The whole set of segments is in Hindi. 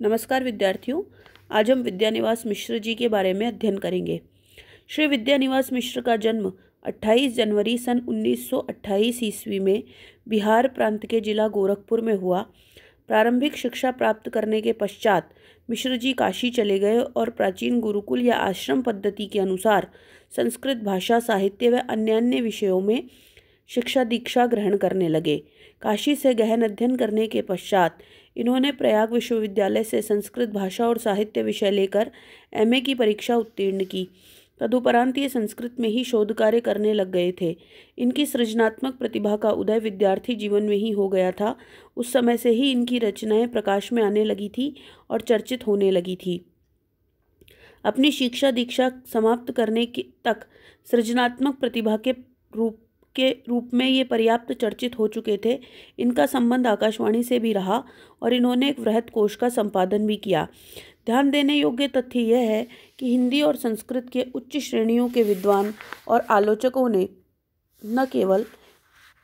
नमस्कार विद्यार्थियों, आज हम विद्यानिवास मिश्र जी के बारे में अध्ययन करेंगे। श्री विद्यानिवास मिश्र का जन्म 28 जनवरी सन 1928 ईस्वी में बिहार प्रांत के जिला गोरखपुर में हुआ। प्रारंभिक शिक्षा प्राप्त करने के पश्चात मिश्र जी काशी चले गए और प्राचीन गुरुकुल या आश्रम पद्धति के अनुसार संस्कृत भाषा, साहित्य व अन्य विषयों में शिक्षा दीक्षा ग्रहण करने लगे। काशी से गहन अध्ययन करने के पश्चात इन्होंने प्रयाग विश्वविद्यालय से संस्कृत भाषा और साहित्य विषय लेकर एमए की परीक्षा उत्तीर्ण की। तदुपरांत ये संस्कृत में ही शोध कार्य करने लग गए थे। इनकी सृजनात्मक प्रतिभा का उदय विद्यार्थी जीवन में ही हो गया था। उस समय से ही इनकी रचनाएं प्रकाश में आने लगी थी और चर्चित होने लगी थी। अपनी शिक्षा दीक्षा समाप्त करने तक सृजनात्मक प्रतिभा के रूप में ये पर्याप्त चर्चित हो चुके थे। इनका संबंध आकाशवाणी से भी रहा और इन्होंने एक वृहत कोश का संपादन भी किया। ध्यान देने योग्य तथ्य यह है कि हिंदी और संस्कृत के उच्च श्रेणियों के विद्वान और आलोचकों ने न केवल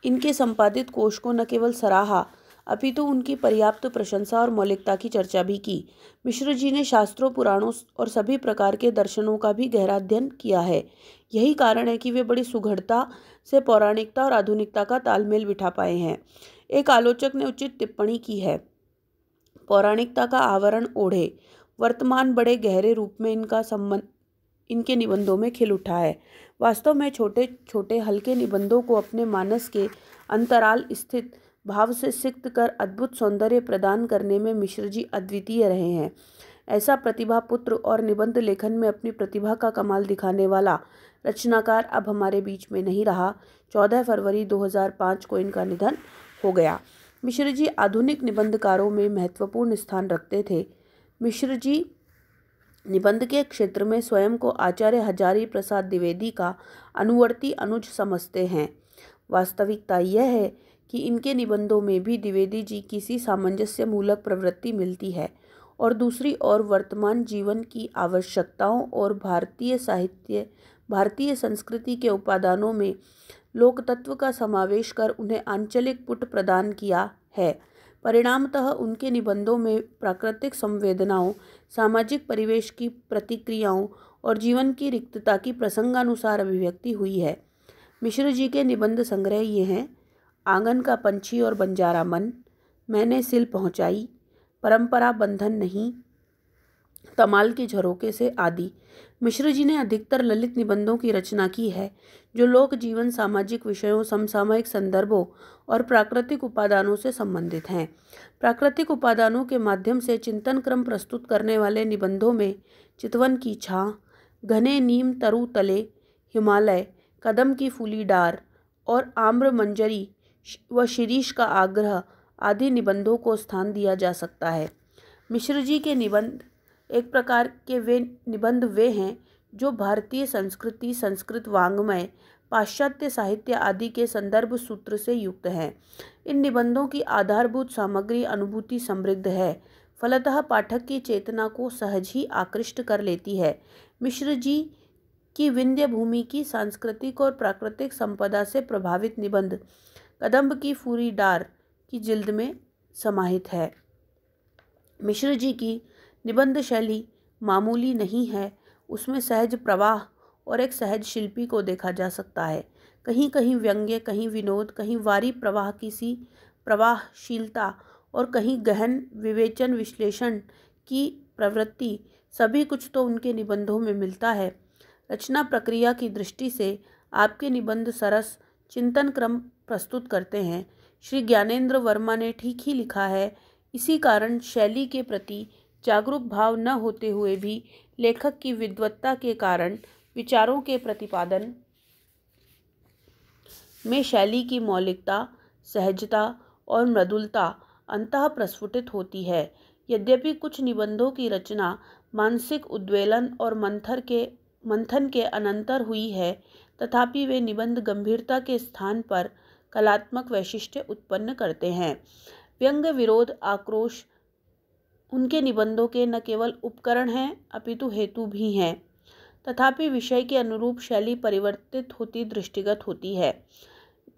इनके संपादित कोश को न केवल सराहा अपितु उनकी पर्याप्त प्रशंसा और मौलिकता की चर्चा भी की। मिश्र जी ने शास्त्रों, पुराणों और सभी प्रकार के दर्शनों का भी गहरा अध्ययन किया है। यही कारण है कि वे बड़ी सुघड़ता से पौराणिकता और आधुनिकता का तालमेल बिठा पाए हैं। एक आलोचक ने उचित टिप्पणी की है, पौराणिकता का आवरण ओढ़े वर्तमान बड़े गहरे रूप में इनका संबंध इनके निबंधों में खिल उठा है। वास्तव में छोटे छोटे हल्के निबंधों को अपने मानस के अंतराल स्थित भाव से सिक्त कर अद्भुत सौंदर्य प्रदान करने में मिश्र जी अद्वितीय रहे हैं। ऐसा प्रतिभा पुत्र और निबंध लेखन में अपनी प्रतिभा का कमाल दिखाने वाला रचनाकार अब हमारे बीच में नहीं रहा। 14 फरवरी 2005 को इनका निधन हो गया। मिश्र जी आधुनिक निबंधकारों में महत्वपूर्ण स्थान रखते थे। मिश्र जी निबंध के क्षेत्र में स्वयं को आचार्य हजारी प्रसाद द्विवेदी का अनुवर्ती अनुज समझते हैं। वास्तविकता यह है कि इनके निबंधों में भी द्विवेदी जी की सी सामंजस्य मूलक प्रवृत्ति मिलती है और दूसरी ओर वर्तमान जीवन की आवश्यकताओं और भारतीय संस्कृति के उपादानों में लोक तत्व का समावेश कर उन्हें आंचलिक पुट प्रदान किया है। परिणामतः उनके निबंधों में प्राकृतिक संवेदनाओं, सामाजिक परिवेश की प्रतिक्रियाओं और जीवन की रिक्तता की प्रसंगानुसार अभिव्यक्ति हुई है। मिश्र जी के निबंध संग्रह ये हैं: आंगन का पंछी और बंजारा मन, मैंने सिल पहुँचाई, परंपरा बंधन नहीं, तमाल के झरोके से आदि। मिश्र जी ने अधिकतर ललित निबंधों की रचना की है जो लोक जीवन, सामाजिक विषयों, समसामयिक संदर्भों और प्राकृतिक उपादानों से संबंधित हैं। प्राकृतिक उपादानों के माध्यम से चिंतन क्रम प्रस्तुत करने वाले निबंधों में चितवन की छां, घने नीम तरु तले, हिमालय, कदम की फूली डार और आम्र मंजरी व शिरीष का आग्रह आदि निबंधों को स्थान दिया जा सकता है। मिश्र जी के निबंध एक प्रकार के निबंध वे हैं जो भारतीय संस्कृति, संस्कृत वाङ्मय, पाश्चात्य साहित्य आदि के संदर्भ सूत्र से युक्त हैं। इन निबंधों की आधारभूत सामग्री अनुभूति समृद्ध है, फलतः पाठक की चेतना को सहज ही आकृष्ट कर लेती है। मिश्र जी की विंध्य भूमि की सांस्कृतिक और प्राकृतिक संपदा से प्रभावित निबंध कदम्ब की फूरी डार की जिल्द में समाहित है। मिश्र जी की निबंध शैली मामूली नहीं है, उसमें सहज प्रवाह और एक सहज शिल्पी को देखा जा सकता है। कहीं कहीं व्यंग्य, कहीं विनोद, कहीं वारी प्रवाह की सी प्रवाहशीलता और कहीं गहन विवेचन विश्लेषण की प्रवृत्ति, सभी कुछ तो उनके निबंधों में मिलता है। रचना प्रक्रिया की दृष्टि से आपके निबंध सरस चिंतन क्रम प्रस्तुत करते हैं। श्री ज्ञानेंद्र वर्मा ने ठीक ही लिखा है, इसी कारण शैली के प्रति जागरूक भाव न होते हुए भी लेखक की विद्वत्ता के कारण विचारों के प्रतिपादन में शैली की मौलिकता, सहजता और मृदुलता अंततः प्रस्फुटित होती है। यद्यपि कुछ निबंधों की रचना मानसिक उद्वेलन और मंथन के अनंतर हुई है, तथापि वे निबंध गंभीरता के स्थान पर कलात्मक वैशिष्ट्य उत्पन्न करते हैं। व्यंग, विरोध, आक्रोश उनके निबंधों के न केवल उपकरण हैं अपितु हेतु भी हैं। तथापि विषय के अनुरूप शैली परिवर्तित होती दृष्टिगत होती है।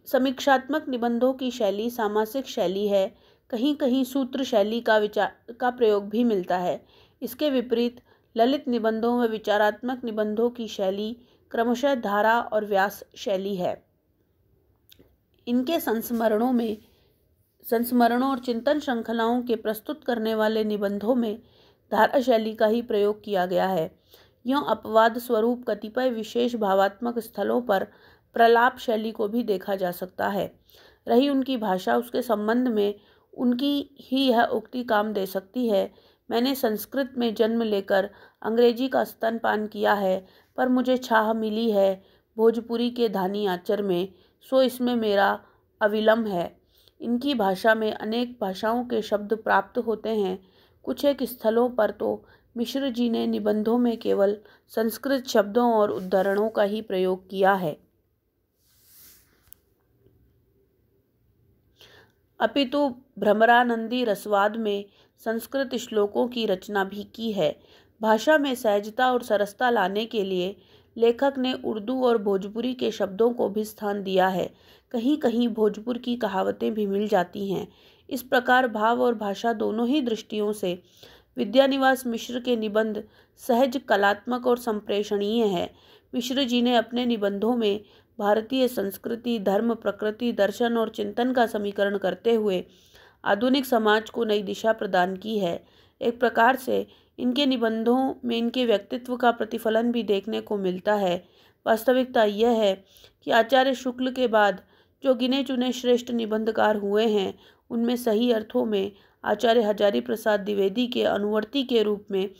समीक्षात्मक निबंधों की शैली सामासिक शैली है। कहीं कहीं सूत्र शैली का प्रयोग भी मिलता है। इसके विपरीत ललित निबंधों व विचारात्मक निबंधों की शैली क्रमशः धारा और व्यास शैली है। इनके संस्मरणों और चिंतन श्रृंखलाओं के प्रस्तुत करने वाले निबंधों में धारा शैली का ही प्रयोग किया गया है। यूँ अपवाद स्वरूप कतिपय विशेष भावात्मक स्थलों पर प्रलाप शैली को भी देखा जा सकता है। रही उनकी भाषा, उसके संबंध में उनकी ही यह उक्ति काम दे सकती है, मैंने संस्कृत में जन्म लेकर अंग्रेजी का स्तनपान किया है, पर मुझे छाह मिली है भोजपुरी के धानी आचर में, सो इसमें मेरा अविलंब है। इनकी भाषा में अनेक भाषाओं के शब्द प्राप्त होते हैं। कुछ एक स्थलों पर तो मिश्र जी ने निबंधों में केवल संस्कृत शब्दों और उद्धरणों का ही प्रयोग किया है, अपितु भ्रमरानंदी रसवाद में संस्कृत श्लोकों की रचना भी की है। भाषा में सहजता और सरसता लाने के लिए लेखक ने उर्दू और भोजपुरी के शब्दों को भी स्थान दिया है। कहीं कहीं भोजपुर की कहावतें भी मिल जाती हैं। इस प्रकार भाव और भाषा दोनों ही दृष्टियों से विद्यानिवास मिश्र के निबंध सहज, कलात्मक और संप्रेषणीय है। मिश्र जी ने अपने निबंधों में भारतीय संस्कृति, धर्म, प्रकृति, दर्शन और चिंतन का समीकरण करते हुए आधुनिक समाज को नई दिशा प्रदान की है। एक प्रकार से इनके निबंधों में इनके व्यक्तित्व का प्रतिफलन भी देखने को मिलता है। वास्तविकता यह है कि आचार्य शुक्ल के बाद जो गिने चुने श्रेष्ठ निबंधकार हुए हैं, उनमें सही अर्थों में आचार्य हजारी प्रसाद द्विवेदी के अनुवर्ती के रूप में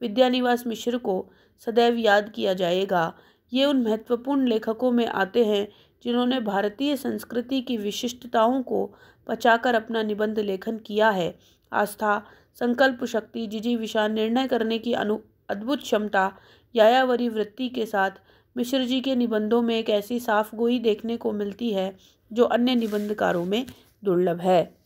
विद्यानिवास मिश्र को सदैव याद किया जाएगा। ये उन महत्वपूर्ण लेखकों में आते हैं जिन्होंने भारतीय संस्कृति की विशिष्टताओं को पचाकर अपना निबंध लेखन किया है। आस्था, संकल्प शक्ति, जिजीविषा, निर्णय करने की अद्भुत क्षमता, यायावरी वृत्ति के साथ मिश्र जी के निबंधों में एक ऐसी साफ गोई देखने को मिलती है जो अन्य निबंधकारों में दुर्लभ है।